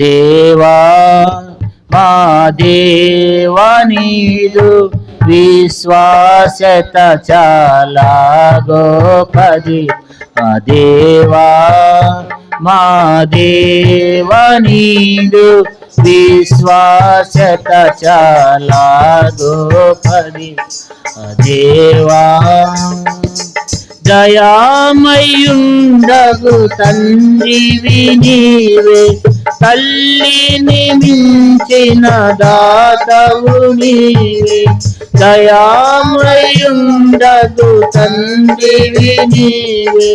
దేవా మా దేవా నీదు విశ్వాసత చాలా గొప్పది. మా దేవా మా దేవా నీదు విశ్వాసత చాలా గొప్పది. దేవా దయామయుండగు తండ్రివి నీవే, తల్లిని మించిన దాతవు నీవే. దయామయుండగు తండ్రివి నీవే,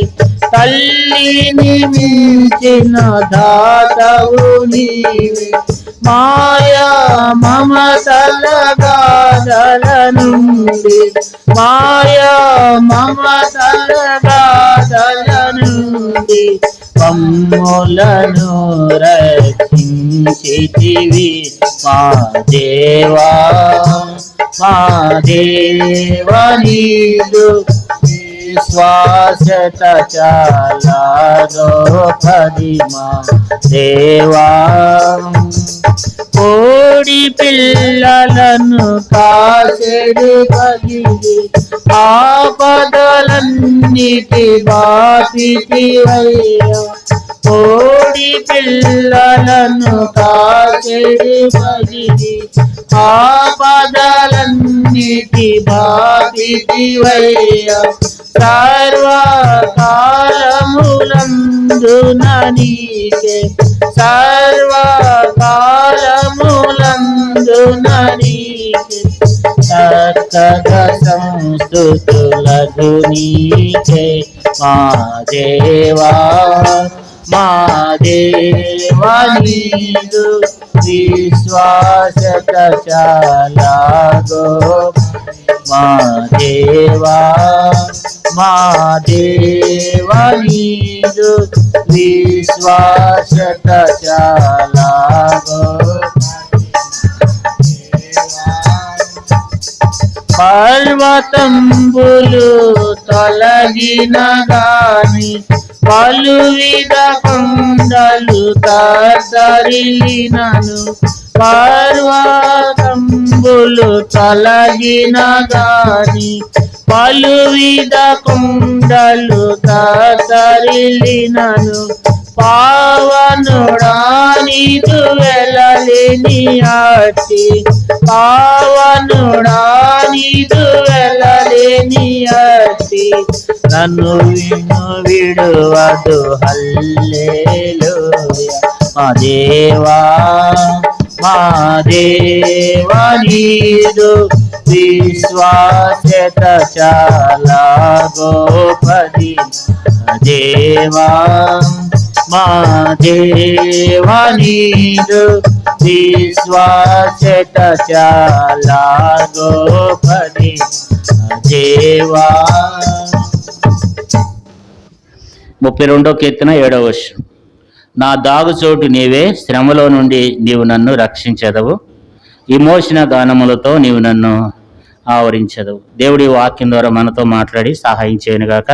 తల్లిని మించిన దాతవు నీవే. మాయా మమతల గాథల నుండి, మాయా మమతల గాథల నుండి మమ్ములను రక్షించితివి. మా దేవా మా దేవా నీదు విశ్వాసత చాలా గొప్పది. మా దేవా కోడి పిల్లలను కాచెడు పగిలి ఆపదలన్నిటి బాపితివయ్యా. కోడి పిల్లలను కాచెడు పగిలి ఆపదలన్నిటి బాపితివయ్యా. సర్వకాలములందున నీకే, సర్వకాలములందున నీకే సకల సంస్తుతులకు నీకే. మా దేవా మా దేవా నీదు విశ్వాసత చాలా గొప్పది. మా దేవా మా దేవా నీదు విశ్వాసత చాలా గొప్పది. పర్వతంబులు తొలగిన గాని, పలువిధ కొండలు తరిలినను. పర్వతంబులు తొలగిన గాని, పలువిధ కొండలు తరిలినను. పావనుడా నీదు వెలలేని అట్టి, పావనుడా నీదు వెలలేని అట్టి. నన్ను విడువదు హల్లెలూయా. మా దేవా మా దేవా నీదు విశ్వాసత చాలా గొప్పది. దేవా మా దేవా నీదు విశ్వాసత చాలా గొప్పది. దేవా 32వ కీర్తన 7వ వచనం. నా దాగుచోటు నీవే, శ్రమలో నుండి నీవు నన్ను రక్షించెదవు. విమోచన గానములతో నీవు నన్ను ఆవరించెదవు. దేవుడి వాక్యం ద్వారా మనతో మాట్లాడి సహాయం చేయనుగాక.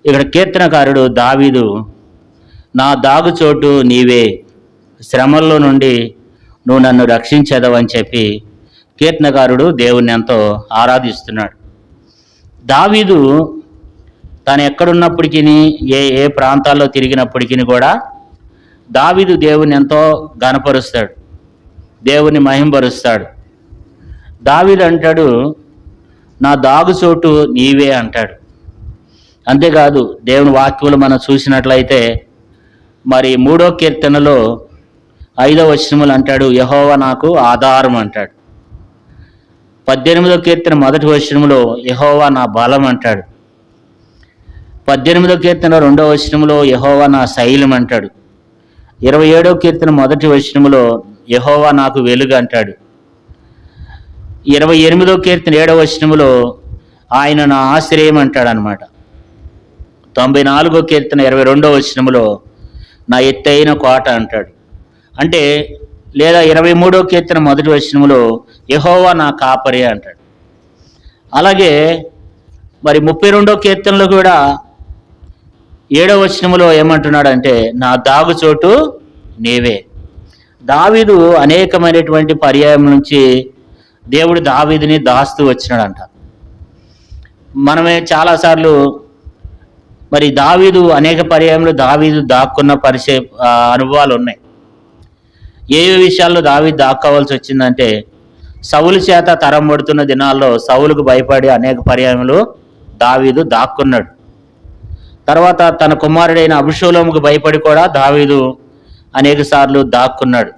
ఇక్కడ కీర్తనకారుడు దావీదు నా దాగుచోటు నీవే, శ్రమల్లో నుండి నువ్వు నన్ను రక్షించెదవు అని చెప్పి కీర్తనకారుడు దేవుణ్ణి ఎంతో ఆరాధిస్తున్నాడు. దావీదు తాను ఎక్కడున్నప్పటికీ ఏ ప్రాంతాల్లో తిరిగినప్పటికీ కూడా దావీదు దేవుని ఎంతో ఘనపరుస్తాడు, దేవుని మహింపరుస్తాడు. దావీదు అంటాడు నా దాగుచోటు నీవే అంటాడు. అంతేకాదు దేవుని వాక్యములు మనం చూసినట్లయితే మరి 3వ కీర్తనలో 5వ వచనములు అంటాడు యెహోవా నాకు ఆధారం అంటాడు. 18వ కీర్తన 1వ వచనములో యెహోవా నా బలం అంటాడు. 18వ కీర్తన 2వ వచనములో యెహోవా నా శైలం అంటాడు. 27వ కీర్తన 1వ వచనములో యెహోవా నాకు వెలుగు అంటాడు. 28వ కీర్తన 7వ వచనములో ఆయన నా ఆశ్రయం అంటాడు అనమాట. 94వ కీర్తన 22వ వచనములో నా ఎత్తైన కోట అంటాడు. అంటే లేదా 23వ కీర్తన 1వ వచనములో యెహోవా నా కాపరి అంటాడు. అలాగే మరి 32వ కీర్తనలో కూడా 7వ వచనములో ఏమంటున్నాడంటే నా దాగుచోటు నీవే. దావీదు అనేకమైనటువంటి పర్యాయం నుంచి దేవుడు దావీదుని దాస్తూ వచ్చినాడంట. మనమే చాలాసార్లు మరి దావీదు అనేక పర్యాయంలో దావీదు దాక్కున్న అనుభవాలు ఉన్నాయి. ఏ విషయాల్లో దావీదు దాక్కోవాల్సి వచ్చిందంటే, సౌలు చేత తరం పడుతున్న దినాల్లో సౌలుకు భయపడి అనేక పర్యాయంలో దావీదు దాక్కున్నాడు. తర్వాత తన కుమారుడైన అబషాలోముకు భయపడి కూడా దావీదు అనేక సార్లు దాక్కున్నాడు.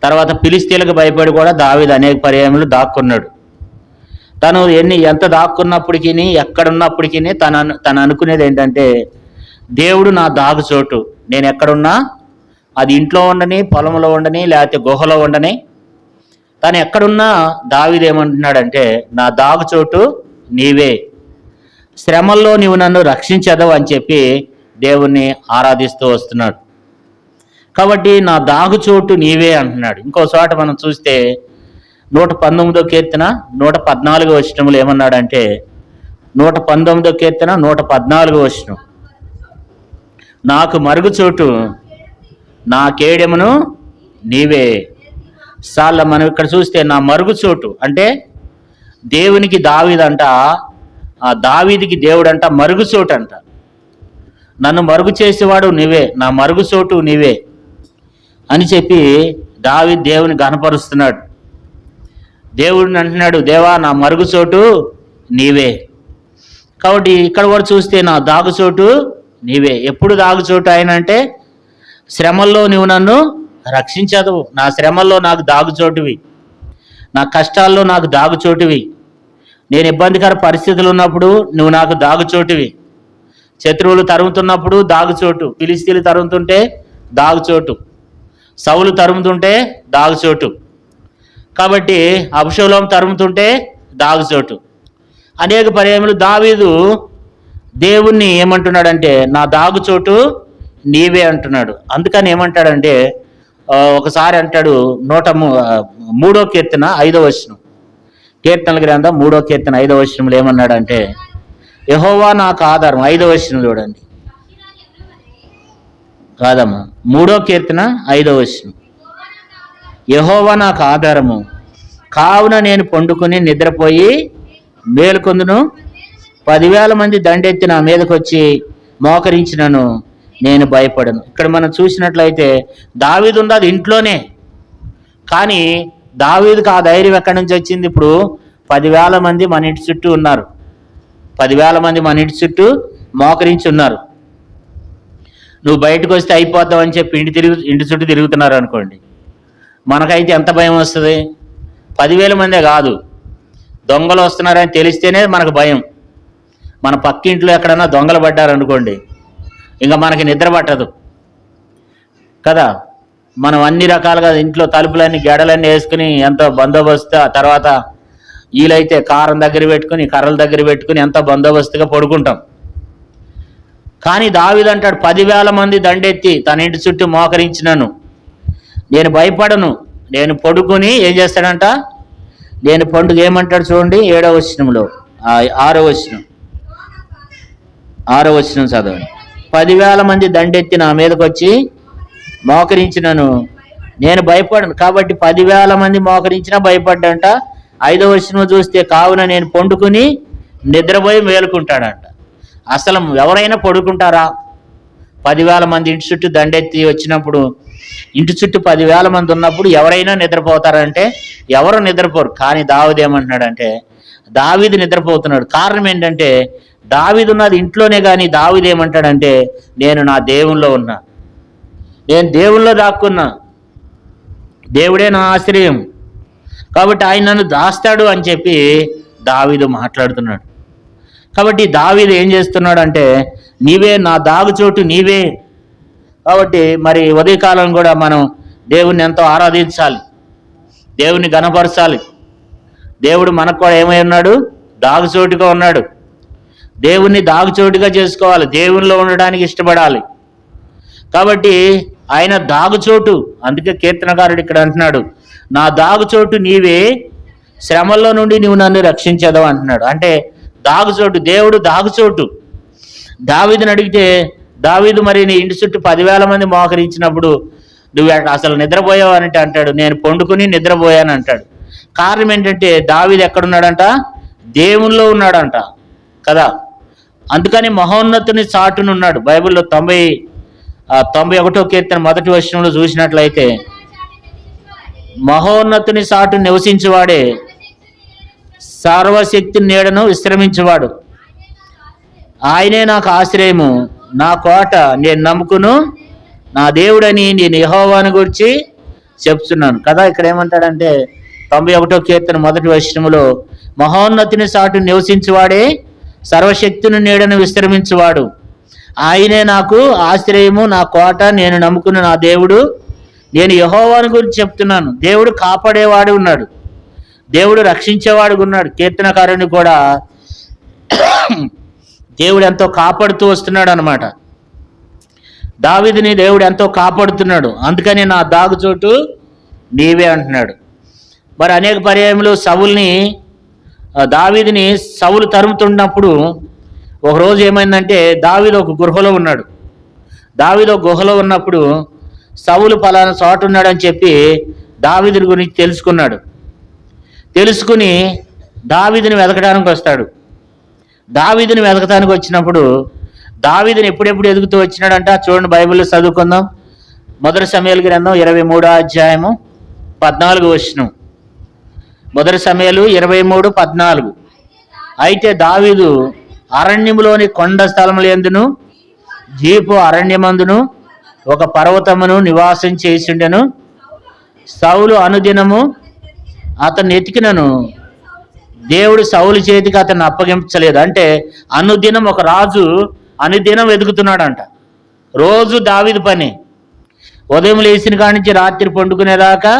తర్వాత ఫిలిష్తీయులకు భయపడి కూడా దావీదు అనేక పర్యాయంలో దాక్కున్నాడు. తను ఎంత దాక్కున్నప్పటికీ, ఎక్కడున్నప్పటికీ తను అనుకునేది ఏంటంటే, దేవుడు నా దాగుచోటు. నేను ఎక్కడున్నా, అది ఇంట్లో ఉండని, పొలంలో ఉండని, లేకపోతే గుహలో ఉండని, తను ఎక్కడున్నా దావీదు ఏమంటున్నాడంటే, నా దాగుచోటు నీవే, శ్రమల్లో నీవు నన్ను రక్షించదవు అని చెప్పి దేవుణ్ణి ఆరాధిస్తూ వస్తున్నాడు. కాబట్టి నా దాగుచోటు నీవే అంటున్నాడు. ఇంకో చోట మనం చూస్తే 119వ కీర్తన 114వ వచనములు ఏమన్నాడంటే, 119వ కీర్తన 114వ వచనం, నాకు మరుగుచోటు నా కేడెమును నీవే. మనం ఇక్కడ చూస్తే నా మరుగుచోటు అంటే దేవునికి దావీదంట, ఆ దావీదికి దేవుడంట మరుగుచోటు అంట. నన్ను మరుగు చేసేవాడు నీవే, నా మరుగుచోటు నీవే అని చెప్పి దావీదు దేవుని ఘనపరుస్తున్నాడు. దేవుడిని అంటున్నాడు, దేవా నా మరుగుచోటు నీవే. కాబట్టి ఇక్కడ కూడా చూస్తే నా దాగుచోటు నీవే. ఎప్పుడు దాగుచోటు ఆయన అంటే, శ్రమల్లో నువ్వు నన్ను రక్షించదు. నా శ్రమల్లో నాకు దాగుచోటువి, నా కష్టాల్లో నాకు దాగుచోటువి, నేను ఇబ్బందికర పరిస్థితులు ఉన్నప్పుడు నువ్వు నాకు దాగుచోటువి, శత్రువులు తరుముతున్నప్పుడు దాగుచోటు, ఫిలిష్తీయులు తరుముతుంటే దాగుచోటు, సౌలు తరుముతుంటే దాగుచోటు, కాబట్టి అబషాలోము తరుముతుంటే దాగుచోటు. అనేక పర్యాయములు దావీదు దేవుణ్ణి ఏమంటున్నాడంటే, నా దాగుచోటు నీవే అంటున్నాడు. అందుకని ఏమంటాడంటే, ఒకసారి అంటాడు 103వ కీర్తన 5వ వచనం, కీర్తనల గ్రంథం 3వ కీర్తన 5వ వచనంలో ఏమన్నాడంటే, యెహోవా నాకు ఆధారం. 5వ వచనం చూడండి, కాదమ్మా 3వ కీర్తన 5వ వచనం, యెహోవా నాకు ఆధారము, కావున నేను పండుకొని నిద్రపోయి మేలుకొందును, 10,000 మంది దండెత్తి నా మీదకి వచ్చి మోకరించినను నేను భయపడను. ఇక్కడ మనం చూసినట్లయితే దావీదు ఉన్నది ఇంట్లోనే, కానీ దావీదుకు ఆ ధైర్యం ఎక్కడి నుంచి వచ్చింది? ఇప్పుడు 10,000 మంది మన ఇంటి చుట్టూ ఉన్నారు, 10,000 మంది మన ఇంటి చుట్టూ మోకరించి ఉన్నారు. నువ్వు బయటకు వస్తే అయిపోతావు అని చెప్పి ఇంటి చుట్టూ తిరుగుతున్నారు అనుకోండి, మనకైతే ఎంత భయం వస్తుంది? 10,000 మందే కాదు, దొంగలు వస్తున్నారని తెలిస్తేనే మనకు భయం. మన పక్కింట్లో ఎక్కడన్నా దొంగలు పడ్డారనుకోండి, ఇంకా మనకి నిద్ర పట్టదు కదా. మనం అన్ని రకాలుగా ఇంట్లో తలుపులన్నీ గెడలన్నీ వేసుకుని ఎంతో బందోబస్తు, తర్వాత వీలైతే కారం దగ్గర పెట్టుకుని కర్రల దగ్గర పెట్టుకుని ఎంతో బందోబస్తుగా పడుకుంటాం. కానీ దావీదు అంటాడు, 10,000 మంది దండెత్తి తన ఇంటి చుట్టూ మోకరించినను నేను భయపడను. నేను పడుకుని ఏం చేస్తాడంట, నేను పండుగ ఏమంటాడు చూడండి, 7వ వచనంలో 6వ వచనం, 6వ వచనం చదవండి. 10,000 మంది దండెత్తి నా మీదకి వచ్చి మోకరించినను నేను భయపడను. కాబట్టి 10,000 మంది మోకరించినా భయపడ్డంట. 5వ వచనం చూస్తే, కావున నేను పండుకుని నిద్రపోయి మేలుకుంటాడంట. అసలు ఎవరైనా పడుకుంటారా? 10,000 మంది ఇంటి చుట్టూ దండెత్తి వచ్చినప్పుడు, ఇంటి చుట్టూ 10,000 మంది ఉన్నప్పుడు ఎవరైనా నిద్రపోతారంటే ఎవరు నిద్రపోరు. కానీ దావీదు ఏమంటున్నాడంటే, దావీదు నిద్రపోతున్నాడు. కారణం ఏంటంటే, దావీదు ఉన్నది ఇంట్లోనే, కానీ దావీదు ఏమంటాడంటే, నేను నా దేవునిలో ఉన్నా, నేను దేవునిలో దాక్కున్నా, దేవుడే నా ఆశ్రయం, కాబట్టి ఆయన నన్ను దాస్తాడు అని చెప్పి దావీదు మాట్లాడుతున్నాడు. కాబట్టి దావీదు ఏం చేస్తున్నాడు అంటే, నీవే నా దాగుచోటు నీవే. కాబట్టి మరి ఉదయకాలం కూడా మనం దేవుణ్ణి ఎంతో ఆరాధించాలి, దేవుని ఘనపరచాలి. దేవుడు మనకు కూడా ఏమై ఉన్నాడు? దాగుచోటుగా ఉన్నాడు. దేవుణ్ణి దాగుచోటుగా చేసుకోవాలి, దేవునిలో ఉండడానికి ఇష్టపడాలి. కాబట్టి ఆయన దాగుచోటు. అందుకే కీర్తనకారుడు ఇక్కడ అంటున్నాడు, నా దాగుచోటు నీవే, శ్రమల్లో నుండి నువ్వు నన్ను రక్షించదవు అంటున్నాడు. అంటే దాగుచోటు, దేవుడు దాగుచోటు. దావీదుని అడిగితే, దావీదు మరి నీ ఇంటి చుట్టూ 10,000 మంది మోకరించినప్పుడు నువ్వు అసలు నిద్రపోయావు అంటే అంటాడు, నేను పండుకుని నిద్రపోయాను అంటాడు. కారణం ఏంటంటే దావీదు ఎక్కడున్నాడంట? దేవుల్లో ఉన్నాడంట కదా. అందుకని మహోన్నతుని చాటునున్నాడు. బైబిల్లో 91వ కీర్తన 1వ వచనంలో చూసినట్లయితే, మహోన్నతుని చాటు నివసించువాడే సర్వశక్తి నీడను విశ్రమించువాడు. ఆయనే నాకు ఆశ్రయము, నా కోట, నేను నమ్ముకును నా దేవుడని నేను యెహోవాను గురించి చెప్తున్నాను కదా. ఇక్కడ ఏమంటాడంటే 91వ కీర్తన 1వ వచనంలో, మహోన్నతిని చాటు నివసించువాడే సర్వశక్తిని నీడను విశ్రమించువాడు. ఆయనే నాకు ఆశ్రయము, నా కోట, నేను నమ్ముకున్న నా దేవుడు, నేను యెహోవాను గురించి చెప్తున్నాను. దేవుడు కాపాడేవాడు ఉన్నాడు, దేవుడు రక్షించేవాడు ఉన్నాడు. కీర్తనకారుని కూడా దేవుడు ఎంతో కాపాడుతూ వస్తున్నాడు అనమాట. దావీదుని దేవుడు ఎంతో కాపాడుతున్నాడు. అందుకని నా దాగుచోటు నీవే అంటున్నాడు. మరి అనేక పర్యాయములు దావీదుని సౌలు తరుముతున్నప్పుడు ఒకరోజు ఏమైందంటే, దావీదు ఒక గుహలో ఉన్నాడు. దావీదు ఒక గుహలో ఉన్నప్పుడు సౌలు పలానా చోట ఉన్నాడని చెప్పి దావీదుని గురించి తెలుసుకుని దావీదుని వెతకడానికి వస్తాడు. దావీదుని వెతకడానికి వచ్చినప్పుడు దావీదుని ఎప్పుడెప్పుడు ఎదుగుతూ వచ్చినాడంట. చూడండి, బైబిల్లో చదువుకుందాం. 1 సమూయేలు గ్రంథం 23వ అధ్యాయము 14వ వచనం. 1 సమూయేలు 23:14. అయితే దావీదు అరణ్యములోని కొండ స్థలములందును జీపు అరణ్యమందును ఒక పర్వతమును నివాసం చేసిండెను. సౌలు అనుదినము అతన్ని ఎతికినను దేవుడు సౌలు చేతికి అతన్ని అప్పగించలేదు. అంటే అనుదినం ఒక రాజు అనుదినం వెతుకుతున్నాడంట. రోజు దావీదు పని. ఉదయం లేచిన కాడి నుంచి రాత్రి పండుకునేదాకా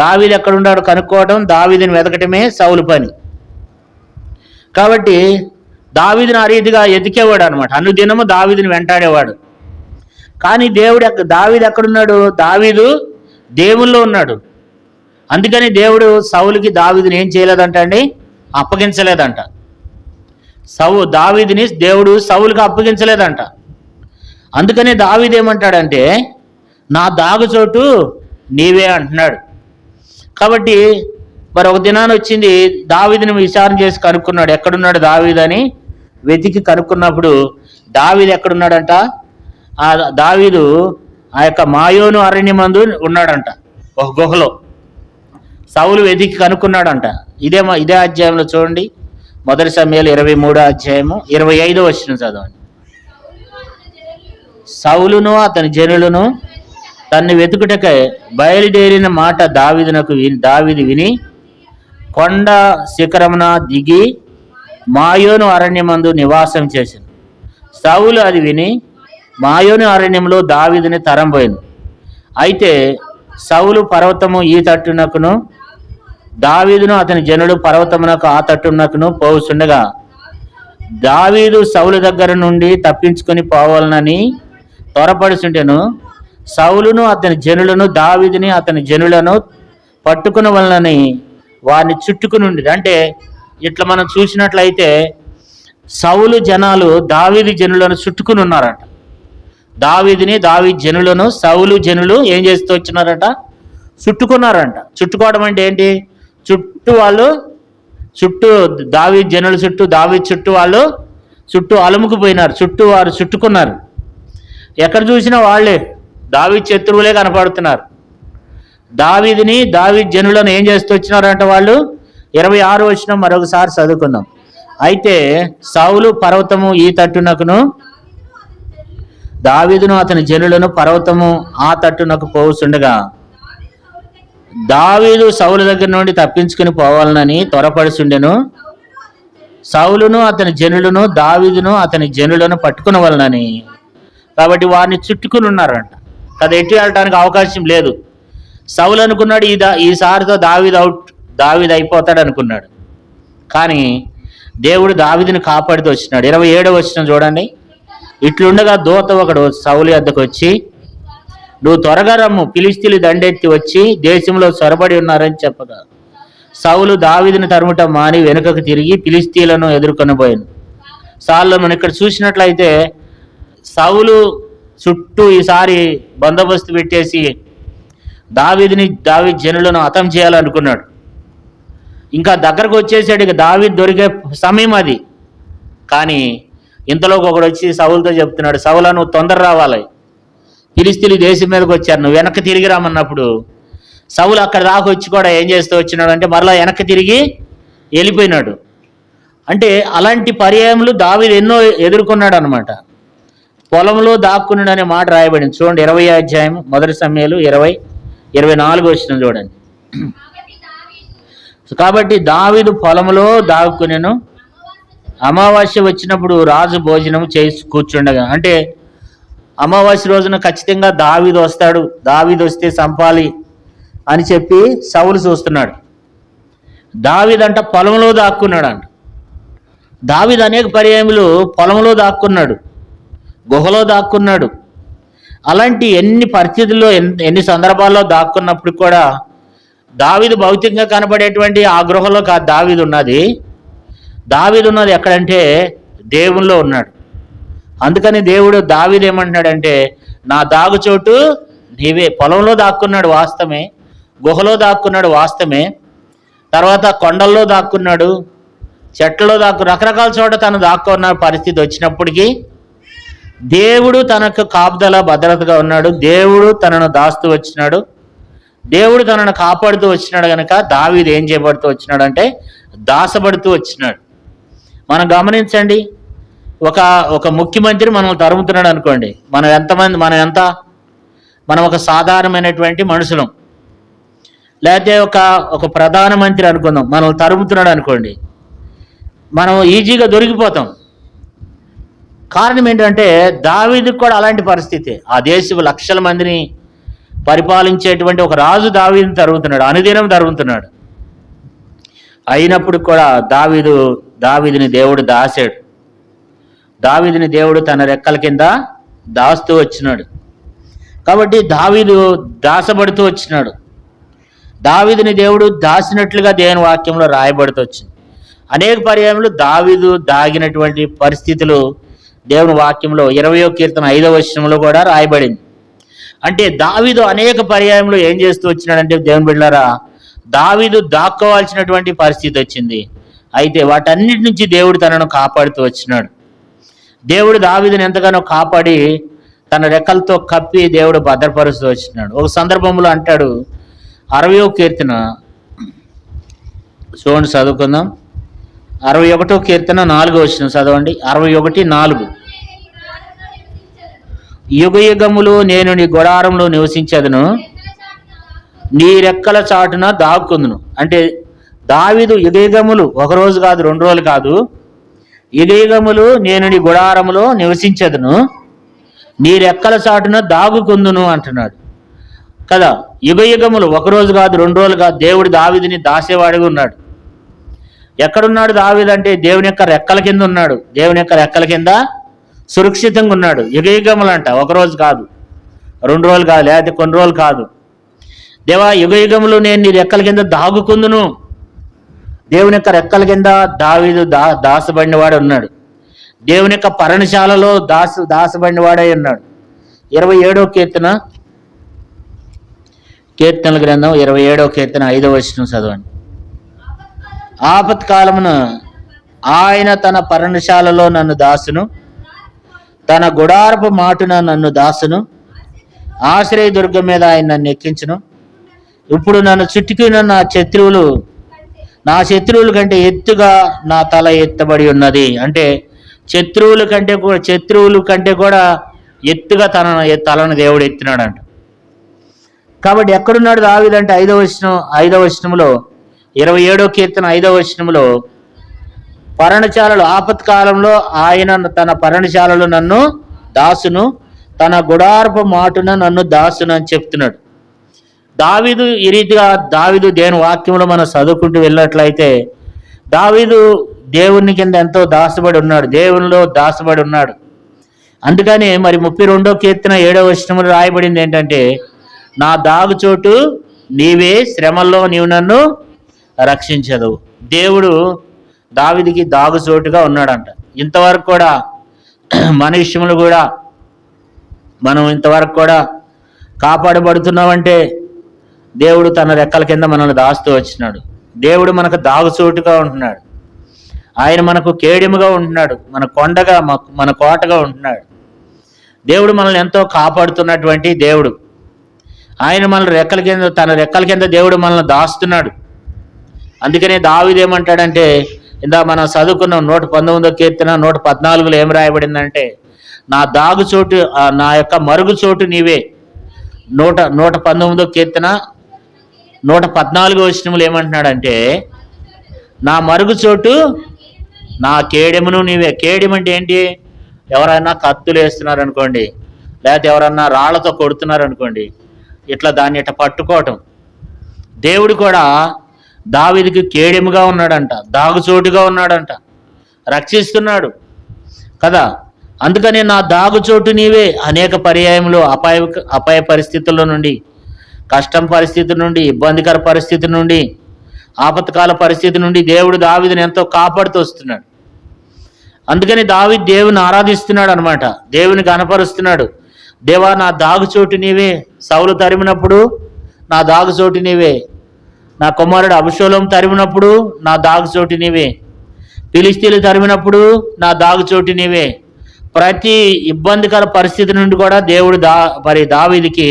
దావీదు ఎక్కడున్నాడు కనుక్కోవడం, దావీదుని వెతకటమే సౌలు పని. కాబట్టి దావీదుని ఆ రీతిగా ఎతికేవాడు అనమాట. అనుదినము దావీదుని వెంటాడేవాడు. కానీ దావీదు ఎక్కడున్నాడు? దావీదు దేవుల్లో ఉన్నాడు. అందుకని దేవుడు సౌలుకి దావీదుని ఏం చేయలేదంట అండి? అప్పగించలేదంట. దావీదుని దేవుడు సౌలుకి అప్పగించలేదంట. అందుకని దావీదు ఏమంటాడంటే, నా దాగుచోటు నీవే అంటున్నాడు. కాబట్టి మరి ఒక దినాన్ని వచ్చింది, దావీదుని విచారణ చేసి కనుక్కున్నాడు. ఎక్కడున్నాడు దావీదు అని వెతికి కనుక్కున్నప్పుడు దావీదు ఎక్కడున్నాడంట? దావీదు ఆ యొక్క మాయోను అరణ్యమందు ఉన్నాడంట, ఒక గుహలో. సౌలు వెతికి కనుక్కున్నాడంట. ఇదే అధ్యాయంలో చూడండి, 1 సమూయేలు 23వ అధ్యాయము 25వ వచనం చదవండి. సౌలును అతని జనులను తన్ను వెతుకుటకై బయలుదేరిన మాట దావీదు విని కొండ శిఖరమున దిగి మాయోను అరణ్యమందు నివాసం చేసింది. సౌలు అది విని మాయోను అరణ్యంలో దావీదుని తరంబోయింది. అయితే సౌలు పర్వతము ఈ తట్టునకును దావీదును అతని జనులు పర్వతమునకు ఆ తట్టునకును పోవుచుండగా దావీదు సౌలు దగ్గర నుండి తప్పించుకొని పోవాలనని త్వరపడుచుంటెను. సౌలును అతని జనులను దావీదుని అతని జనులను పట్టుకుని వలనని వారిని చుట్టుకుని ఉండేది. అంటే ఇట్లా మనం చూసినట్లయితే సౌలు జనాలు దావీదు జనులను చుట్టుకుని ఉన్నారట. దావీదుని దావీదు జనులను సౌలు జనులు ఏం చేస్తూ వచ్చినారట? చుట్టుకున్నారంట. చుట్టుకోవడం అంటే ఏంటి? చుట్టూ దావీదు జనుల చుట్టూ, దావీదు చుట్టూ వాళ్ళు చుట్టూ అలుముకుపోయినారు. వారు చుట్టుకున్నారు. ఎక్కడ చూసినా వాళ్ళే దావీదు శత్రువులే కనపడుతున్నారు. దావీదుని దావీదు జనులను ఏం చేస్తూ వచ్చినారంట వాళ్ళు? 26వ వచనం మరొకసారి చదువుకుందాం. అయితే సౌలు పర్వతము ఈ తట్టునకును దావీదును అతని జనులను పర్వతము ఆ తట్టునకు పోవుచుండగా దావీదు సౌలు దగ్గర నుండి తప్పించుకుని పోవాలనని త్వరపడుచుండెను. సౌలును అతని జనులను దావీదును అతని జనులను పట్టుకుని వలనని, కాబట్టి వారిని చుట్టుకుని ఉన్నారంట కదా. ఎటు వెళ్ళడానికి అవకాశం లేదు. సౌలు అనుకున్నాడు ఈసారితో దావీదు అయిపోతాడు అనుకున్నాడు. కానీ దేవుడు దావీదుని కాపాడుతూ వచ్చినాడు. 27వ వచనం చూడండి. ఇట్లుండగా దూత ఒకడు సౌలు వద్దకు వచ్చి, నువ్వు త్వరగా రమ్ము, ఫిలిష్తీయులు దండెత్తి వచ్చి దేశంలో చొరబడి ఉన్నారని చెప్పగా సౌలు దావీదుని తరుముట మాని వెనుకకు తిరిగి ఫిలిష్తీయులను ఎదుర్కొని పోయాను. మనం ఇక్కడ చూసినట్లయితే సౌలు చుట్టూ ఈసారి బందోబస్తు పెట్టేసి దావీదు జనులను హతం చేయాలనుకున్నాడు. ఇంకా దగ్గరకు వచ్చేసాడు, ఇక దావీదు దొరికే సమయం అది. కానీ ఇంతలోకి ఒకడు వచ్చి సౌలుతో చెప్తున్నాడు, సౌలా నువ్వు తొందర రావాలి, ఫిలిష్తీయులు దేశం మీదకి వచ్చారు, నువ్వు వెనక్కి తిరిగి రామన్నప్పుడు సౌలు అక్కడ దాకా వచ్చి కూడా ఏం చేస్తూ వచ్చినాడు అంటే మరలా వెనక్కి తిరిగి వెళ్ళిపోయినాడు. అంటే అలాంటి పర్యాయములు దావీదు ఎన్నో ఎదుర్కొన్నాడు అనమాట. పొలంలో దాక్కున్నాడు అనే మాట రాయబడింది. చూడండి 20వ అధ్యాయం 1 సమూయేలు 20:24 వచ్చిన చూడండి. కాబట్టి దావీదు పొలంలో దాక్కునేను, అమావాస్య వచ్చినప్పుడు రాజు భోజనం చేసి కూర్చుండగా, అంటే అమావాస్య రోజున ఖచ్చితంగా దావీదు వస్తాడు, దావీదు వస్తే చంపాలి అని చెప్పి సౌలు చూస్తున్నాడు. దావీదు అంట పొలంలో దాక్కున్నాడు అంట. దావీదు అనేక పర్యాయములు పొలంలో దాక్కున్నాడు, గుహలో దాక్కున్నాడు. అలాంటి ఎన్ని పరిస్థితుల్లో ఎన్ని సందర్భాల్లో దాక్కున్నప్పుడు కూడా దావీదు భౌతికంగా కనపడేటువంటి ఆ గృహలో కాదు దావీదు ఉన్నది. దావీదు ఉన్నది ఎక్కడంటే దేవునిలో ఉన్నాడు. అందుకని దేవుడు దావీదు ఏమంటున్నాడంటే నా దాగుచోటు నీవే. పొలంలో దాక్కున్నాడు వాస్తవమే, గుహలో దాక్కున్నాడు వాస్తవమే, తర్వాత కొండల్లో దాక్కున్నాడు, చెట్లలో రకరకాల చోట తను దాక్కున్న పరిస్థితి వచ్చినప్పటికీ దేవుడు తనకు కాపుదల భద్రతగా ఉన్నాడు. దేవుడు తనను దాస్తూ వచ్చినాడు, దేవుడు తనను కాపాడుతూ వచ్చినాడు. కనుక దావీదు ఏం చేయబడుతూ వచ్చినాడు అంటే దాసపడుతూ వచ్చినాడు. మనం గమనించండి, ఒక ముఖ్యమంత్రి మనల్ని తరుముతున్నాడు అనుకోండి, మనం ఒక సాధారణమైనటువంటి మనుషులం. లేకపోతే ఒక ప్రధానమంత్రి అనుకుందాం, మనల్ని తరుముతున్నాడు అనుకోండి, మనం ఈజీగా దొరికిపోతాం. కారణం ఏంటంటే దావీదుకు కూడా అలాంటి పరిస్థితి. ఆ దేశపు లక్షల మందిని పరిపాలించేటువంటి ఒక రాజు దావీదుని తరుగుతున్నాడు, అనుదినం తరుగుతున్నాడు. అయినప్పుడు కూడా దావీదుని దేవుడు దాసాడు. దావీదుని దేవుడు తన రెక్కల కింద దాస్తూ వచ్చినాడు. కాబట్టి దావీదు దాసపడుతూ వచ్చినాడు. దావీదుని దేవుడు దాసినట్లుగా దేవుని వాక్యంలో రాయబడుతూ వచ్చింది. అనేక పర్యాయములు దావీదు దాగినటువంటి పరిస్థితులు దేవుని వాక్యంలో 20వ కీర్తన 5వ వచనంలో కూడా రాయబడింది. అంటే దావీదు అనేక పర్యాయంలో ఏం చేస్తూ వచ్చినాడంటే దేవుని బిడ్డలారా, దావీదు దాక్కోవాల్సినటువంటి పరిస్థితి వచ్చింది. అయితే వాటన్నిటి నుంచి దేవుడు తనను కాపాడుతూ వచ్చినాడు. దేవుడు దావీదుని ఎంతగానో కాపాడి తన రెక్కలతో కప్పి దేవుడు భద్రపరుస్తూ వచ్చినాడు. ఒక సందర్భంలో అంటాడు, 60వ కీర్తన చూడండి, చదువుకుందాం. 61వ కీర్తన 4వ వచనం చదవండి. 61:4 యుగ యుగములు నేను నీ గుడారంలో నివసించదును, నీ రెక్కల చాటున దాక్కుందును. అంటే దావీదు యుగ యుగములు, ఒకరోజు కాదు, 2 రోజులు కాదు, యుగ యుగములు నేను నీ గుడారంలో నివసించదును, నీ రెక్కల చాటున దాగుకుందును అంటున్నాడు కదా. యుగ యుగములు, ఒకరోజు కాదు, 2 రోజులు కాదు, దేవుడు దావీదుని దాసేవాడిగా ఉన్నాడు. ఎక్కడున్నాడు దావీదు అంటే దేవుని యొక్క రెక్కల కింద ఉన్నాడు. దేవుని యొక్క రెక్కల కింద సురక్షితంగా ఉన్నాడు. యుగ యుగములు అంట, ఒకరోజు కాదు, 2 రోజులు కాదు, లేకపోతే కొన్ని రోజులు కాదు. దేవా యుగ యుగములు నేను నీ రెక్కల కింద దాగుకుందును. దేవుని యొక్క రెక్కల కింద దావీదు దాసబడినవాడు ఉన్నాడు. దేవుని యొక్క పర్ణశాలలో దాసబడినవాడై ఉన్నాడు. 27వ కీర్తనల గ్రంథం 27వ కీర్తన 5వ వచనం చదవండి. ఆపత్కాలమున ఆయన తన పర్ణశాలలో నన్ను దాసును, తన గుడారపు మాటున నన్ను దాసును, ఆశ్రయ దుర్గం మీద ఆయన నన్ను ఎక్కించును. ఇప్పుడు నన్ను చుట్టుకున్న నా శత్రువుల కంటే ఎత్తుగా నా తల ఎత్తబడి ఉన్నది. అంటే శత్రువుల కంటే కూడా ఎత్తుగా తలను దేవుడు ఎత్తినాడంట. కాబట్టి ఎక్కడున్నాడు దావీదు అంటే 5వ వచనంలో 27వ కీర్తన 5వ వచనంలో పర్ణశాలలో ఆపత్కాలంలో ఆయన తన పర్ణశాలలో నన్ను దాసును, తన గుడారపు మాటున నన్ను దాసును అని చెప్తున్నాడు. దావీదు ఈ రీతిగా దేవుని వాక్యంలో మనం చదువుకుంటూ వెళ్ళినట్లయితే దావీదు దేవుని కింద ఎంతో దాసబడి ఉన్నాడు, దేవునిలో దాసబడి ఉన్నాడు. అందుకని మరి 32వ కీర్తన 7వ వచనంలో రాయబడింది ఏంటంటే నా దాగుచోటు నీవే, శ్రమల్లో నీవు నన్ను రక్షించదు. దేవుడు దావీదుకి దాగుచోటుగా ఉన్నాడంట. ఇంతవరకు కూడా మన విషయంలో కూడా మనం ఇంతవరకు కూడా కాపాడబడుతున్నామంటే దేవుడు తన రెక్కల కింద మనల్ని దాస్తూ వచ్చినాడు. దేవుడు మనకు దాగుచోటుగా ఉంటున్నాడు. ఆయన మనకు కేడెముగా ఉంటున్నాడు, మన కొండగా, మన కోటగా ఉంటున్నాడు. దేవుడు మనల్ని ఎంతో కాపాడుతున్నటువంటి దేవుడు. ఆయన మన రెక్కల కింద, తన రెక్కల కింద దేవుడు మనల్ని దాస్తున్నాడు. అందుకనే దావీదు ఏమంటాడంటే, ఇందా మనం చదువుకున్న 119వ కీర్తన 114లో ఏం రాయబడిందంటే, నా దాగుచోటు, నా యొక్క మరుగుచోటు నీవే. 119వ కీర్తన 114వ వచనంలో ఏమంటున్నాడంటే, నా మరుగుచోటు, నా కేడెమును నీవే. కేడెం అంటే ఏంటి? ఎవరైనా కత్తులు వేస్తున్నారు అనుకోండి, లేకపోతే ఎవరన్నా రాళ్లతో కొడుతున్నారు అనుకోండి, ఇట్లా దాన్ని ఇట్లా పట్టుకోవటం. దేవుడు కూడా దావీదుకి కేడెముగా ఉన్నాడంట, దాగుచోటుగా ఉన్నాడంట, రక్షిస్తున్నాడు కదా. అందుకని నా దాగుచోటు నీవే. అనేక పర్యాయంలో అపాయ పరిస్థితుల నుండి, కష్టం పరిస్థితి నుండి, ఇబ్బందికర పరిస్థితి నుండి, ఆపత్కాల పరిస్థితి నుండి దేవుడు దావీదుని ఎంతో కాపాడుతూ వస్తున్నాడు. అందుకని దావీదు దేవుని ఆరాధిస్తున్నాడు అనమాట, దేవుని గణపరుస్తున్నాడు. దేవా, నా దాగుచోటు నీవే. సౌలు తరిమినప్పుడు నా దాగుచోటు నీవే. నా కుమారుడు అబషలోము తరిమినప్పుడు నా దాగుచోటు నీవే. ఫిలిష్తీయులు తరిమినప్పుడు నా దాగుచోటు నీవే. ప్రతి ఇబ్బందికర పరిస్థితి నుండి కూడా దేవుడు దావీదుకి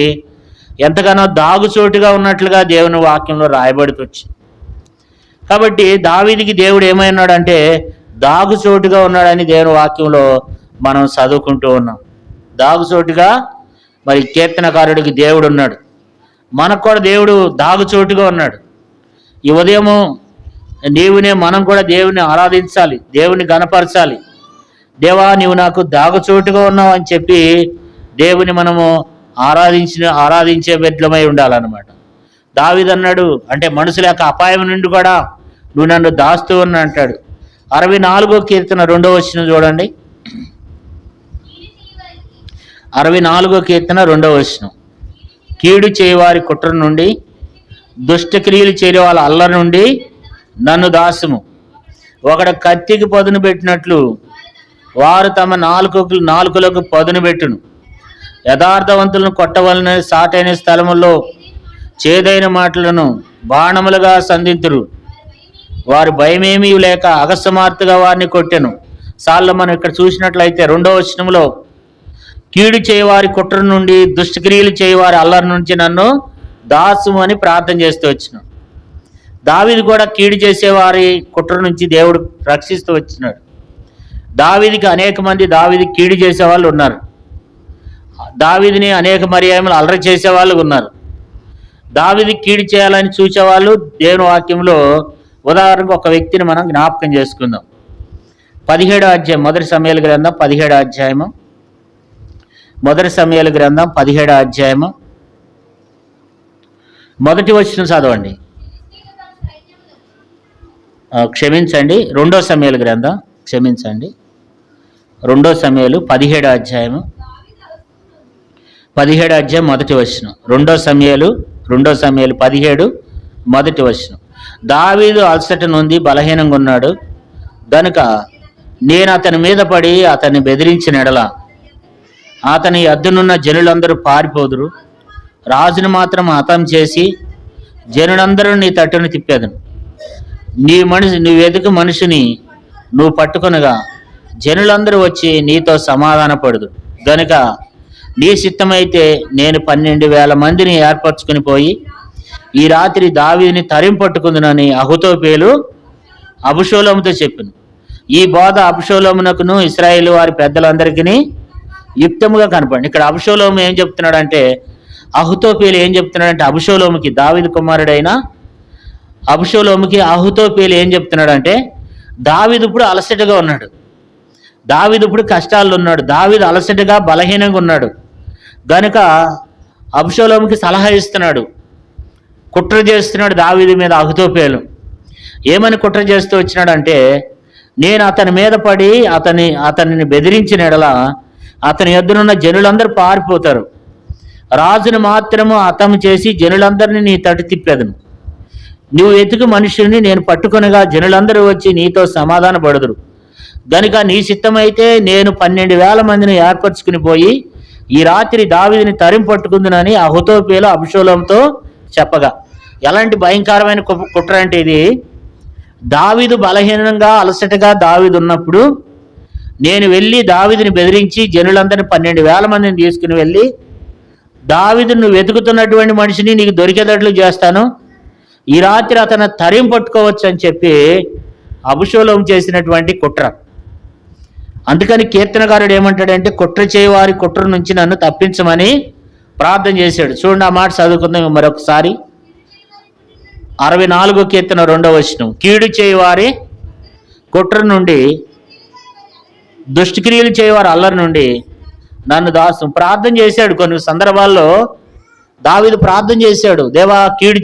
ఎంతగానో దాగుచోటుగా ఉన్నట్లుగా దేవుని వాక్యంలో రాయబడుతొచ్చి. కాబట్టి దావీదుకి దేవుడు ఏమైనాడంటే దాగుచోటుగా ఉన్నాడని దేవుని వాక్యంలో మనం చదువుకుంటూ ఉన్నాం. దాగుచోటుగా మరి కీర్తనకారుడికి దేవుడు ఉన్నాడు, మనకు కూడా దేవుడు దాగుచోటుగా ఉన్నాడు. ఈ ఉదయము మనం కూడా దేవుని ఆరాధించాలి, దేవుని గణపరచాలి. దేవా, నీవు నాకు దాగుచోటుగా ఉన్నావు అని చెప్పి దేవుని మనము ఆరాధించే బిడ్డలమై ఉండాలన్నమాట. దావీదు అన్నాడు, అంటే మనుషుల యొక్క అపాయం నుండి కూడా నువ్వు నన్ను దాస్తూ ఉన్నా అంటాడు. 64వ కీర్తన 2వ వచనం చూడండి. 64వ కీర్తన 2వ వచనం. కీడు చేయవారి కుట్ర నుండి, దుష్టక్రియలు చేయని వాళ్ళ అల్లరి నుండి నన్ను దాసుము. ఒకడు కత్తికి పదును పెట్టినట్లు వారు తమ నాలుకలకు పదును పెట్టును. యథార్థవంతులను కొట్టవలన సాటైన స్థలములో చేదైన మాటలను బాణములుగా సంధింతురు. వారు భయమేమీ లేక అకస్మాత్తుగా వారిని కొట్టెను. సార్లు మనం ఇక్కడ చూసినట్లయితే 2వ వచనంలో కీడు చేయవారి కుట్ర నుండి, దుష్టక్రియలు చేయవారి అల్లరి నుంచి నన్ను దాసుము అని ప్రార్థన చేస్తూ వచ్చినాడు. దావీదు కూడా కీడు చేసేవారి కుట్ర నుంచి దేవుడు రక్షిస్తూ వచ్చినాడు. దావీదుకి అనేక మంది కీడు చేసేవాళ్ళు ఉన్నారు. దావీదుని అనేక పర్యాయములు అల్లరి చేసేవాళ్ళు ఉన్నారు. దావీదుకి కీడు చేయాలని చూసేవాళ్ళు దేవుని వాక్యంలో, ఉదాహరణకు ఒక వ్యక్తిని మనం జ్ఞాపకం చేసుకుందాం. 17వ అధ్యాయం, మొదటి సమూయేలు గ్రంథం 17వ అధ్యాయము. మొదటి సమూయేలు గ్రంథం 17వ అధ్యాయము మొదటి వచనం చదవండి. క్షమించండి, 2వ సమూయేలు గ్రంథం, క్షమించండి, 2వ సమూయేలు 17వ అధ్యాయము 17వ అధ్యాయం మొదటి వచనం. 2వ సమూయేలు 17 మొదటి వచనం. దావీదు అలసట నొంది బలహీనంగా ఉన్నాడు గనుక నేను అతని మీద పడి అతన్ని బెదిరించిన ఎడల అతని యొద్దనున్న జనులందరూ పారిపోదురు. రాజును మాత్రం హతం చేసి జనులందరూ నీ తట్టును తిప్పేదను. నువ్వు వెతుకు మనిషిని నువ్వు పట్టుకొనగా జనులందరూ వచ్చి నీతో సమాధాన పడదు. గనుక నీ చిత్తమైతే నేను 12,000 మందిని ఏర్పరచుకుని పోయి ఈ రాత్రి దావీదుని తరింపట్టుకుందునని అహుతోపేలు అబషలోముతో చెప్పాను. ఈ బోధ అబషలోమునకును ఇశ్రాయేలు వారి పెద్దలందరికీ యుక్తముగా కనపడింది. ఇక్కడ అబషలోము ఏం చెప్తున్నాడంటే, అహుతోపేలు ఏం చెప్తున్నాడంటే, అబషలోముకి, దావీదు కుమారుడైన అబషలోముకి అహుతోపేలు ఏం చెప్తున్నాడంటే, దావీదు ఇప్పుడు అలసటగా ఉన్నాడు, దావీదు ఇప్పుడు కష్టాల్లో ఉన్నాడు, దావీదు అలసటగా బలహీనంగా ఉన్నాడు గనుక అబషలోముకి సలహా ఇస్తున్నాడు, కుట్ర చేస్తున్నాడు దావీదు మీద అహుతోపేలు. ఏమని కుట్ర చేస్తూ వచ్చినాడంటే, నేను అతని మీద పడి అతనిని బెదిరించిన ఎడల అతని ఎదురున్న జనులందరూ పారిపోతారు. రాజును మాత్రము హతం చేసి జనులందరినీ నీ తట్టు తిప్పేదను. నువ్వు వెతుకు మనుషుల్ని నేను పట్టుకొనగా జనులందరూ వచ్చి నీతో సమాధాన పడదురు. గనుక నీ చిత్తమైతే నేను 12,000 మందిని ఏర్పరచుకుని పోయి ఈ రాత్రి దావీదుని తరింపట్టుకుందునని అహుతోపేలు అబషలోముతో చెప్పగా. ఎలాంటి భయంకరమైన కుట్ర అంటే ఇది, దావీదు బలహీనంగా అలసటగా దావీదు ఉన్నప్పుడు నేను వెళ్ళి దావీదుని బెదిరించి జనులందరినీ 12,000 మందిని తీసుకుని వెళ్ళి, దావీదు నువ్వు వెతుకుతున్నటువంటి మనిషిని నీకు దొరికేటట్లు చేస్తాను, ఈ రాత్రి అతను తరిం పట్టుకోవచ్చు అని చెప్పి అబషలోము చేసినటువంటి కుట్ర. అందుకని కీర్తనకారుడు ఏమంటాడంటే, కుట్ర చేయవారి కుట్ర నుంచి నన్ను తప్పించమని ప్రార్థన చేశాడు. చూడండి, ఆ మాట చదువుకుందాం మరొకసారి. 64 కీర్తన 2వ వచనం. కీడు చేయవారి కుట్ర నుండి, దుష్టక్రియలు చేయవారు అల్లరి నుండి నన్ను దాసు. ప్రార్థన చేశాడు. కొన్ని సందర్భాల్లో దావీదు ప్రార్థన చేశాడు, దేవా కీడు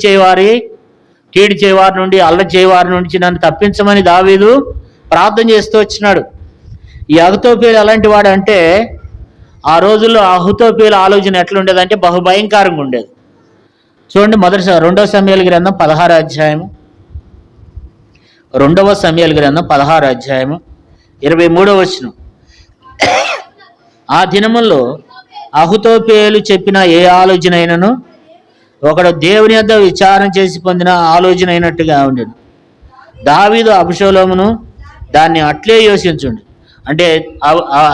చేయవారి నుండి, అల్లరి చేయవారి నుంచి నన్ను తప్పించమని దావీదు ప్రార్థన చేస్తూ వచ్చినాడు. ఈ అహుతోపేలు ఎలాంటి వాడు అంటే, ఆ రోజుల్లో అహుతోపేలు ఆలోచన ఎట్లుండేదంటే బహుభయంకరంగా ఉండేది. చూడండి, 2వ సమూయేలు గ్రంథం 16వ అధ్యాయము, 2వ సమూయేలు గ్రంథం 16వ అధ్యాయము 23వ వచనం. ఆ దినముల్లో అహుతోపేలు చెప్పిన ఏ ఆలోచన అయినను ఒకడు దేవుని యొద్ద విచారణ చేసి పొందిన ఆలోచన అయినట్టుగా ఉండేది. దావీదు అబషలోమును దాన్ని అట్లే యోచించుండు. అంటే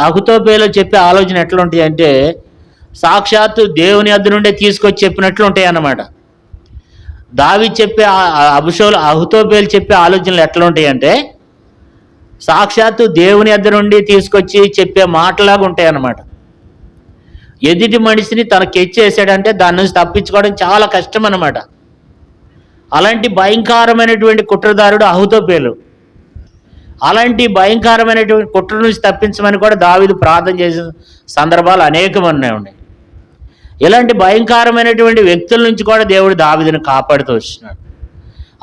అహుతోపేలు చెప్పే ఆలోచన ఎట్లా ఉంటాయి అంటే, సాక్షాత్తు దేవుని యొద్ద నుండే తీసుకొచ్చి చెప్పినట్లు ఉంటాయి అన్నమాట. దావీదు చెప్పే అహుతోపేలు చెప్పే ఆలోచనలు ఎట్లా ఉంటాయి అంటే, సాక్షాత్తు దేవుని యొద్ద నుండి తీసుకొచ్చి చెప్పే మాటలాగా ఉంటాయి అన్నమాట. ఎదుటి మనిషిని తనకి ఎచ్చేసాడంటే దాని నుంచి తప్పించుకోవడం చాలా కష్టం అన్నమాట. అలాంటి భయంకరమైనటువంటి కుట్రదారుడు అహుతోపేలు. అలాంటి భయంకరమైనటువంటి కుట్ర నుంచి తప్పించమని కూడా దావీదు ప్రార్థన చేసిన సందర్భాలు అనేకమనే ఉన్నాయి. ఇలాంటి భయంకరమైనటువంటి వ్యక్తుల నుంచి కూడా దేవుడు దావీదుని కాపాడుతూ వచ్చినాడు.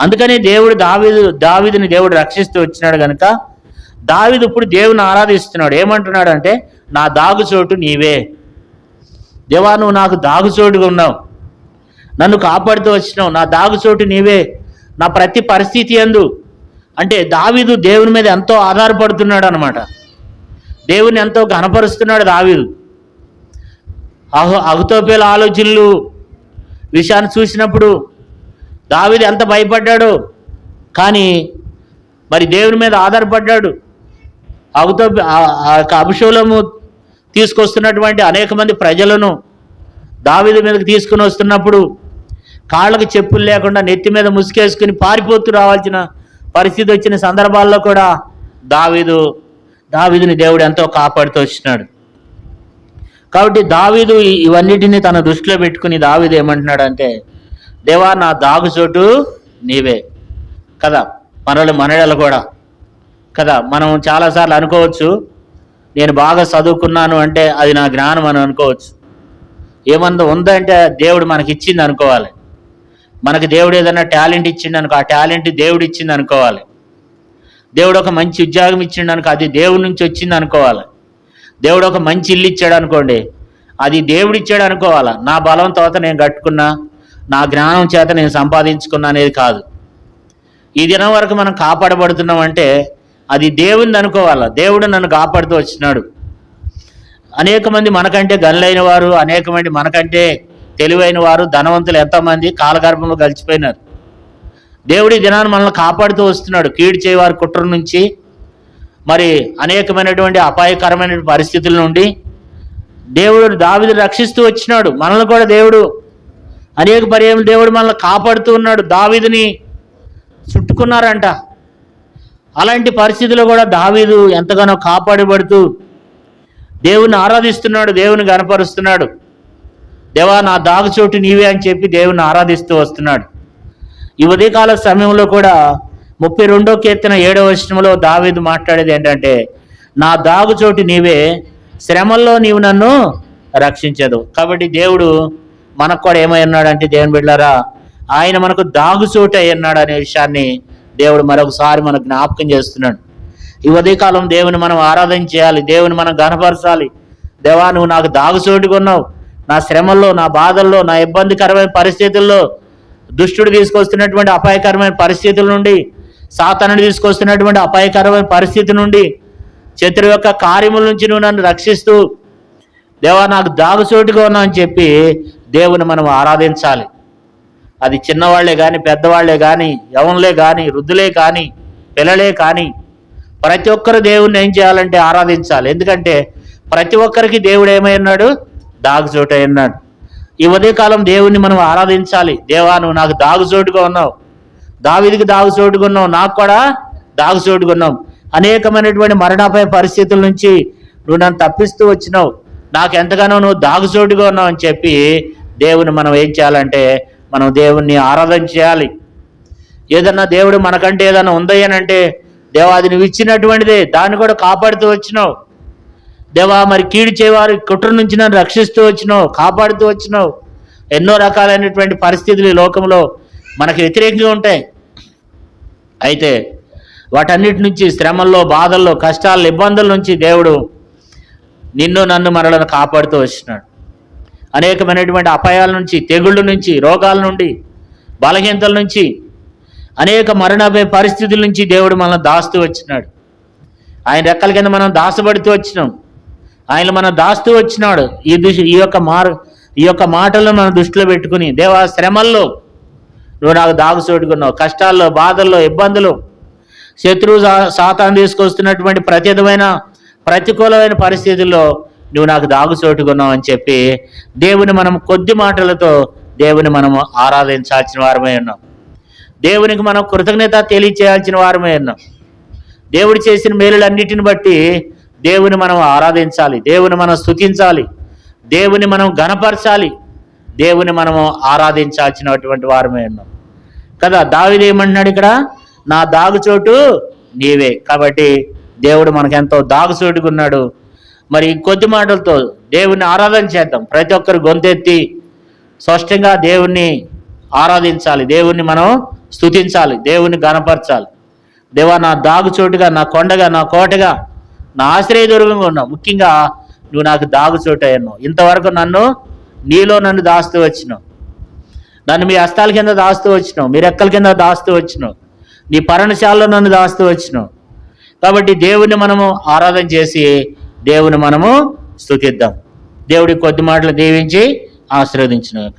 అందుకని దావీదుని దేవుడు రక్షిస్తూ వచ్చినాడు కనుక దావీదు ఇప్పుడు దేవుని ఆరాధిస్తున్నాడు. ఏమంటున్నాడు అంటే, నా దాగుచోటు నీవే దేవా, నువ్వు నాకు దాగుచోటుగా ఉన్నావు, నన్ను కాపాడుతూ వచ్చినావు, నా దాగుచోటు నీవే నా ప్రతి పరిస్థితి యందు. అంటే దావీదు దేవుని మీద ఎంతో ఆధారపడుతున్నాడు అనమాట. దేవుని ఎంతో ఘనపరుస్తున్నాడు దావీదు. అహుతోపేల ఆలోచనలు విషయాన్ని చూసినప్పుడు దావీదు ఎంత భయపడ్డాడో, కానీ మరి దేవుని మీద ఆధారపడ్డాడు. అబషలోము తీసుకొస్తున్నటువంటి అనేక మంది ప్రజలను దావీదు మీదకి తీసుకుని వస్తున్నప్పుడు కాళ్ళకు చెప్పులు లేకుండా నెత్తి మీద ముసుకేసుకుని పారిపోతూ రావాల్సిన పరిస్థితి వచ్చిన సందర్భాల్లో కూడా దావీదుని దేవుడు ఎంతో కాపాడుతూ వచ్చినాడు. కాబట్టి దావీదు ఇవన్నిటిని తన దృష్టిలో పెట్టుకుని దావీదు ఏమంటున్నాడంటే, దేవా నా దాగుచోటు నీవే కదా. మనడలు కూడా కదా, మనం చాలాసార్లు అనుకోవచ్చు, నేను బాగా చదువుకున్నాను అంటే అది నా జ్ఞానం అని అనుకోవచ్చు. ఏమన్నా ఉందంటే దేవుడు మనకి ఇచ్చింది అనుకోవాలి. మనకు దేవుడు ఏదైనా టాలెంట్ ఇచ్చిండు అనుకో, ఆ టాలెంట్ దేవుడు ఇచ్చింది అనుకోవాలి. దేవుడు ఒక మంచి ఉద్యోగం ఇచ్చిండు అనుకో, అది దేవుడి నుంచి వచ్చింది అనుకోవాలి. దేవుడు ఒక మంచి ఇల్లు ఇచ్చాడు అనుకోండి, అది దేవుడు ఇచ్చాడు అనుకోవాలా. నా బలం తర్వాత నేను కట్టుకున్నా, నా జ్ఞానం చేత నేను సంపాదించుకున్నా అనేది కాదు. ఈ దినం వరకు మనం కాపాడబడుతున్నాం అంటే అది దేవుని అనుకోవాలా. దేవుడు నన్ను కాపాడుతూ వచ్చినాడు. అనేక మంది మనకంటే గనులైన వారు, అనేక మంది మనకంటే తెలివైన వారు, ధనవంతులు ఎంతోమంది కాలగర్భంలో గడిచిపోయినారు. దేవుడి దినాన్ని మనల్ని కాపాడుతూ వస్తున్నాడు కీడు చేయవారి కుట్ర నుంచి, మరి అనేకమైనటువంటి అపాయకరమైన పరిస్థితుల నుండి దేవుడు దావీదుని రక్షిస్తూ వచ్చినాడు. మనల్ని కూడా దేవుడు అనేక పర్యాయం దేవుడు మనల్ని కాపాడుతూ ఉన్నాడు. దావీదుని చుట్టుకున్నారంట. అలాంటి పరిస్థితుల్లో కూడా దావీదు ఎంతగానో కాపాడబడుతూ దేవుని ఆరాధిస్తున్నాడు, దేవుని గణపరుస్తున్నాడు. దేవా నా దాగుచోటు నీవే అని చెప్పి దేవుని ఆరాధిస్తూ వస్తున్నాడు. ఈ ఉదయకాల సమయంలో కూడా 32వ కీర్తన 7వ వచనంలో దావీదు మాట్లాడేది ఏంటంటే, నా దాగుచోటు నీవే, శ్రమల్లో నీవు నన్ను రక్షించదు. కాబట్టి దేవుడు మనకు కూడా ఏమై ఉన్నాడంటే, దేవుని బిడ్డలారా, ఆయన మనకు దాగుచోటు అయి ఉన్నాడు అనే విషయాన్ని దేవుడు మరొకసారి మనకు జ్ఞాపకం చేస్తున్నాడు. ఈ ఉదయకాలం దేవుని మనం ఆరాధన చేయాలి, దేవుని మనం గణపరచాలి. దేవా నువ్వు నాకు దాగుచోటుగా ఉన్నావు, నా శ్రమల్లో, నా బాధల్లో, నా ఇబ్బందికరమైన పరిస్థితుల్లో, దుష్టుడు తీసుకొస్తున్నటువంటి అపాయకరమైన పరిస్థితుల నుండి, సాతానుడు తీసుకొస్తున్నటువంటి అపాయకరమైన పరిస్థితి నుండి, శత్రు యొక్క కార్యముల నుంచి నువ్వు నన్ను రక్షిస్తూ దేవా నాకు దాగుచోటుగా ఉన్నావు అని చెప్పి దేవుని మనం ఆరాధించాలి. అది చిన్నవాళ్లే కానీ, పెద్దవాళ్లే కానీ, యవనులే కానీ, వృద్ధులే కానీ, పిల్లలే కానీ, ప్రతి ఒక్కరు దేవుణ్ణి ఏం చేయాలంటే ఆరాధించాలి. ఎందుకంటే ప్రతి ఒక్కరికి దేవుడు ఏమై ఉన్నాడు? దాగుచోటు అయి ఉన్నాడు. ఈ ఉదయకాలం దేవుణ్ణి మనం ఆరాధించాలి. దేవా, నువ్వు నాకు దాగుచోటుగా ఉన్నావు, దావీదుకి దాగుచోటుగా ఉన్నావు, నాకు కూడా దాగుచోటుగా ఉన్నావు. అనేకమైనటువంటి మరణాపాయ పరిస్థితుల నుంచి నువ్వు నన్ను తప్పిస్తూ వచ్చినావు, నాకు ఎంతగానో నువ్వు దాగుచోటుగా ఉన్నావు అని చెప్పి దేవుని మనం ఏం చేయాలంటే మనం దేవుణ్ణి ఆరాధన చేయాలి. ఏదన్నా దేవుడు మనకంటే ఏదన్నా ఉందయ్యానంటే, దేవా అది నువ్వు ఇచ్చినటువంటిదే, దాన్ని కూడా కాపాడుతూ వచ్చినావు. దేవా మరి కీడు చేయవారు కుట్ర నుంచి నన్ను రక్షిస్తూ వచ్చినావు, కాపాడుతూ వచ్చినావు. ఎన్నో రకాలైనటువంటి పరిస్థితులు ఈ లోకంలో మనకు వ్యతిరేకంగా ఉంటాయి. అయితే వాటన్నిటి నుంచి, శ్రమల్లో, బాధల్లో, కష్టాల, ఇబ్బందుల నుంచి దేవుడు నిన్ను నన్ను మనలను కాపాడుతూ వచ్చినాడు. అనేకమైనటువంటి అపాయాల నుంచి, తెగుళ్ళ నుంచి, రోగాల నుండి, బలహీనతల నుంచి, అనేక మరణాపాయ పరిస్థితుల నుంచి దేవుడు మనల్ని దాస్తూ వచ్చినాడు. ఆయన రెక్కల కింద మనం దాచబడుతూ వచ్చినాం. ఆయన మనం దాస్తూ వచ్చినాడు. ఈ యొక్క మాటలను మనం దృష్టిలో పెట్టుకుని, దేవా శ్రమల్లో నువ్వు నాకు దాగుచోటుకున్నావు, కష్టాల్లో, బాధల్లో, ఇబ్బందులు, శత్రువు సాతాను తీసుకొస్తున్నటువంటి ప్రతికూలమైన పరిస్థితుల్లో నువ్వు నాకు దాగుచోటుకున్నావు అని చెప్పి దేవుని మనం కొద్ది మాటలతో దేవుని మనము ఆరాధించాల్సిన వారమై ఉన్నాం. దేవునికి మనం కృతజ్ఞత తెలియచేయాల్సిన వారమై ఉన్నాం. దేవుడు చేసిన మేలులన్నిటిని బట్టి దేవుని మనం ఆరాధించాలి, దేవుని మనం స్తుతించాలి, దేవుని మనం ఘనపరచాలి, దేవుని మనము ఆరాధించాల్సినటువంటి వారమై ఉన్నాం కదా. దావీదు ఏమంటున్నాడు ఇక్కడ? నా దాగుచోటు నీవే. కాబట్టి దేవుడు మనకెంతో దాగుచోటుగా ఉన్నాడు. మరి కొద్ది మాటలతో దేవుని ఆరాధన చేద్దాం. ప్రతి ఒక్కరు గొంతెత్తి స్పష్టంగా దేవుణ్ణి ఆరాధించాలి, దేవుణ్ణి మనం స్తుతించాలి, దేవుణ్ణి ఘనపరచాలి. దేవా నా దాగుచోటుగా, నా కొండగా, నా కోటగా, నా ఆశ్రయదుర్గంగా ఉన్నావు. ముఖ్యంగా నువ్వు నాకు దాగుచోటు అయ్యావు. ఇంతవరకు నన్ను దాస్తూ వచ్చినావు, నన్ను మీ హస్తాల కింద దాస్తూ వచ్చినావు, మీ రెక్కల కింద దాస్తూ వచ్చినావు, నీ పర్ణశాలలో నన్ను దాస్తూ వచ్చినావు. కాబట్టి దేవుని మనము ఆరాధన చేసి దేవుని మనము స్తుతిద్దాం. దేవుడి కొద్ది మాటలు దీవించి ఆశీర్వదించును గాక.